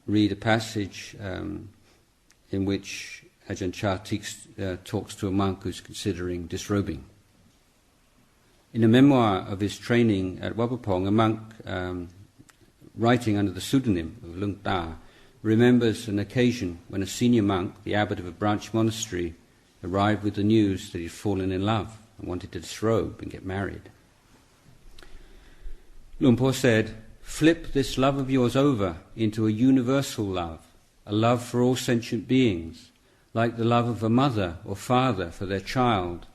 read a passage in which Ajahn Chah talks to a monk who's considering disrobing. In a memoir of his training at Wapapong, a monk writing under the pseudonym of Lung Ta remembers an occasion when a senior monk, the abbot of a branch monastery, arrived with the news that he'd fallen in love and wanted to disrobe and get married. Luang Por said, "Flip this love of yours over into a universal love, a love for all sentient beings, like the love of a mother or father for their child.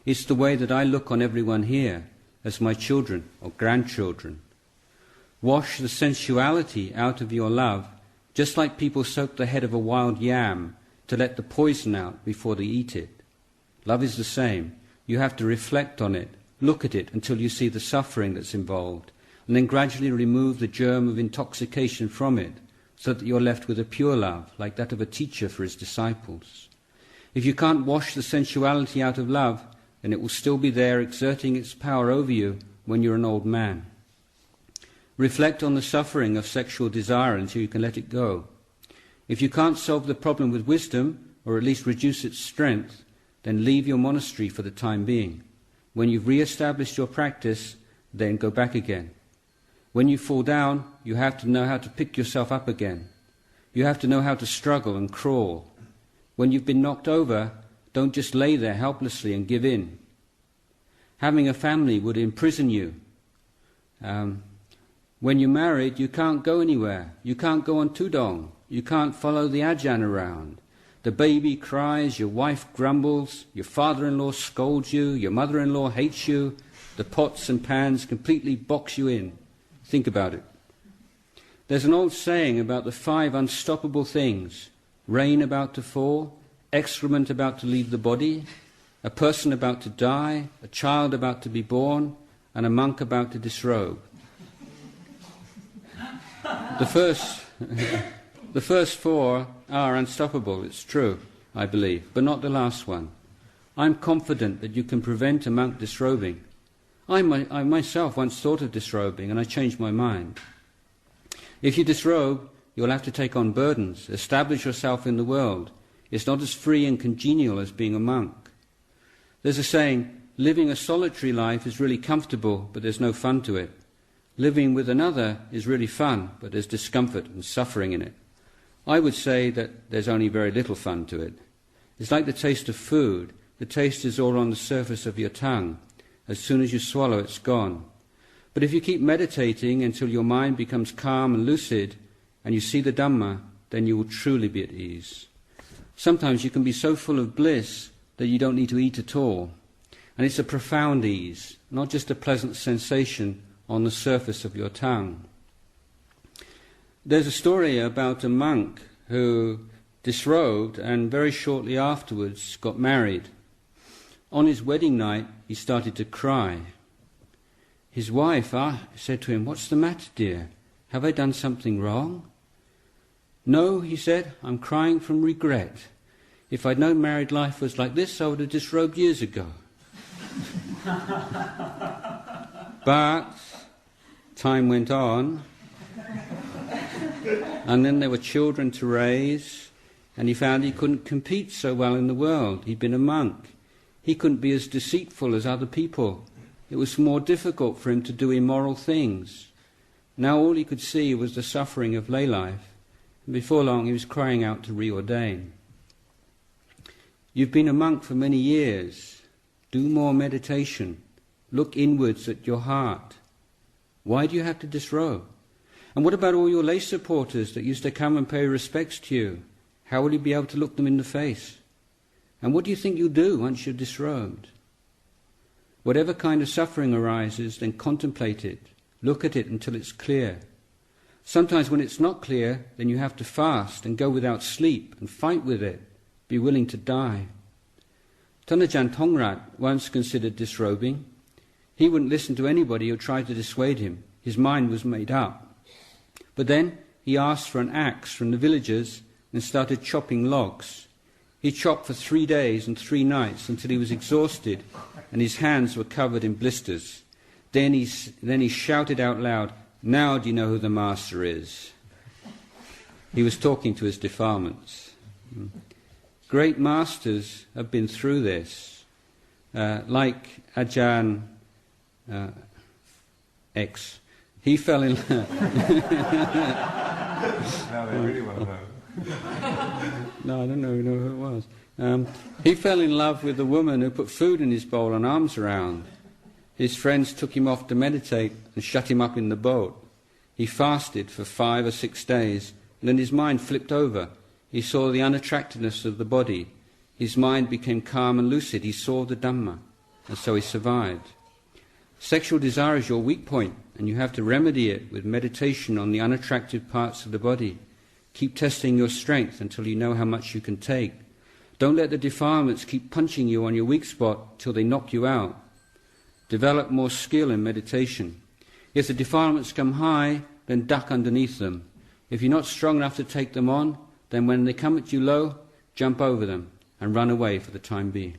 It's the way that I look on everyone here as my children or grandchildren. Wash the sensuality out of your love, just like people soak the head of a wild yam to let the poison out before they eat it. Love is the same. You have to reflect on it, look at it until you see the suffering that's involved, and then gradually remove the germ of intoxication from it, so that you're left with a pure love, like that of a teacher for his disciples. If you can't wash the sensuality out of love, then it will still be there exerting its power over you when you're an old man. Reflect on the suffering of sexual desire until you can let it go. If you can't solve the problem with wisdom, or at least reduce its strength, then leave your monastery for the time being. When you've re-established your practice, then go back again. When you fall down, you have to know how to pick yourself up again. You have to know how to struggle and crawl. When you've been knocked over, don't just lay there helplessly and give in. Having a family would imprison you. When you're married, you can't go anywhere. You can't go on tudong. You can't follow the Ajahn around. The baby cries, your wife grumbles, your father-in-law scolds you, your mother-in-law hates you, the pots and pans completely box you in. Think about it. There's an old saying about the 5 unstoppable things: rain about to fall, excrement about to leave the body, a person about to die, a child about to be born, and a monk about to disrobe. The first 4 are unstoppable, it's true, I believe, but not the last one. I'm confident that you can prevent a monk disrobing. I myself once thought of disrobing, and I changed my mind. If you disrobe, you'll have to take on burdens, establish yourself in the world. It's not as free and congenial as being a monk. There's a saying, living a solitary life is really comfortable, but there's no fun to it. Living with another is really fun, but there's discomfort and suffering in it. I would say that there's only very little fun to it. It's like the taste of food. The taste is all on the surface of your tongue. As soon as you swallow, it's gone. But if you keep meditating until your mind becomes calm and lucid, and you see the Dhamma, then you will truly be at ease. Sometimes you can be so full of bliss that you don't need to eat at all. And it's a profound ease, not just a pleasant sensation on the surface of your tongue. There's a story about a monk who disrobed and very shortly afterwards got married. On his wedding night, he started to cry. His wife said to him, "What's the matter, dear? Have I done something wrong?" "No," he said, "I'm crying from regret. If I'd known married life was like this, I would have disrobed years ago." But time went on, and then there were children to raise, and he found he couldn't compete so well in the world. He'd been a monk. He couldn't be as deceitful as other people. It was more difficult for him to do immoral things. Now all he could see was the suffering of lay life, and before long he was crying out to reordain. You've been a monk for many years. Do more meditation. Look inwards at your heart. Why do you have to disrobe? And what about all your lay supporters that used to come and pay respects to you? How will you be able to look them in the face? And what do you think you'll do once you're disrobed? Whatever kind of suffering arises, then contemplate it. Look at it until it's clear. Sometimes when it's not clear, then you have to fast and go without sleep and fight with it. Be willing to die. Ajahn Tongrat once considered disrobing. He wouldn't listen to anybody who tried to dissuade him. His mind was made up. But then he asked for an axe from the villagers and started chopping logs. He chopped for 3 days and 3 nights until he was exhausted and his hands were covered in blisters. Then he shouted out loud, "Now do you know who the master is?" He was talking to his defilements. Great masters have been through this. Like Ajahn X. He fell in love. Now they really want to know. No, I don't know who it was. He fell in love with a woman who put food in his bowl and arms around. His friends took him off to meditate and shut him up in the boat. He fasted for 5 or 6 days, and then his mind flipped over. He saw the unattractiveness of the body. His mind became calm and lucid. He saw the Dhamma, and so he survived. Sexual desire is your weak point, and you have to remedy it with meditation on the unattractive parts of the body. Keep testing your strength until you know how much you can take. Don't let the defilements keep punching you on your weak spot till they knock you out. Develop more skill in meditation. If the defilements come high, then duck underneath them. If you're not strong enough to take them on, then when they come at you low, jump over them and run away for the time being.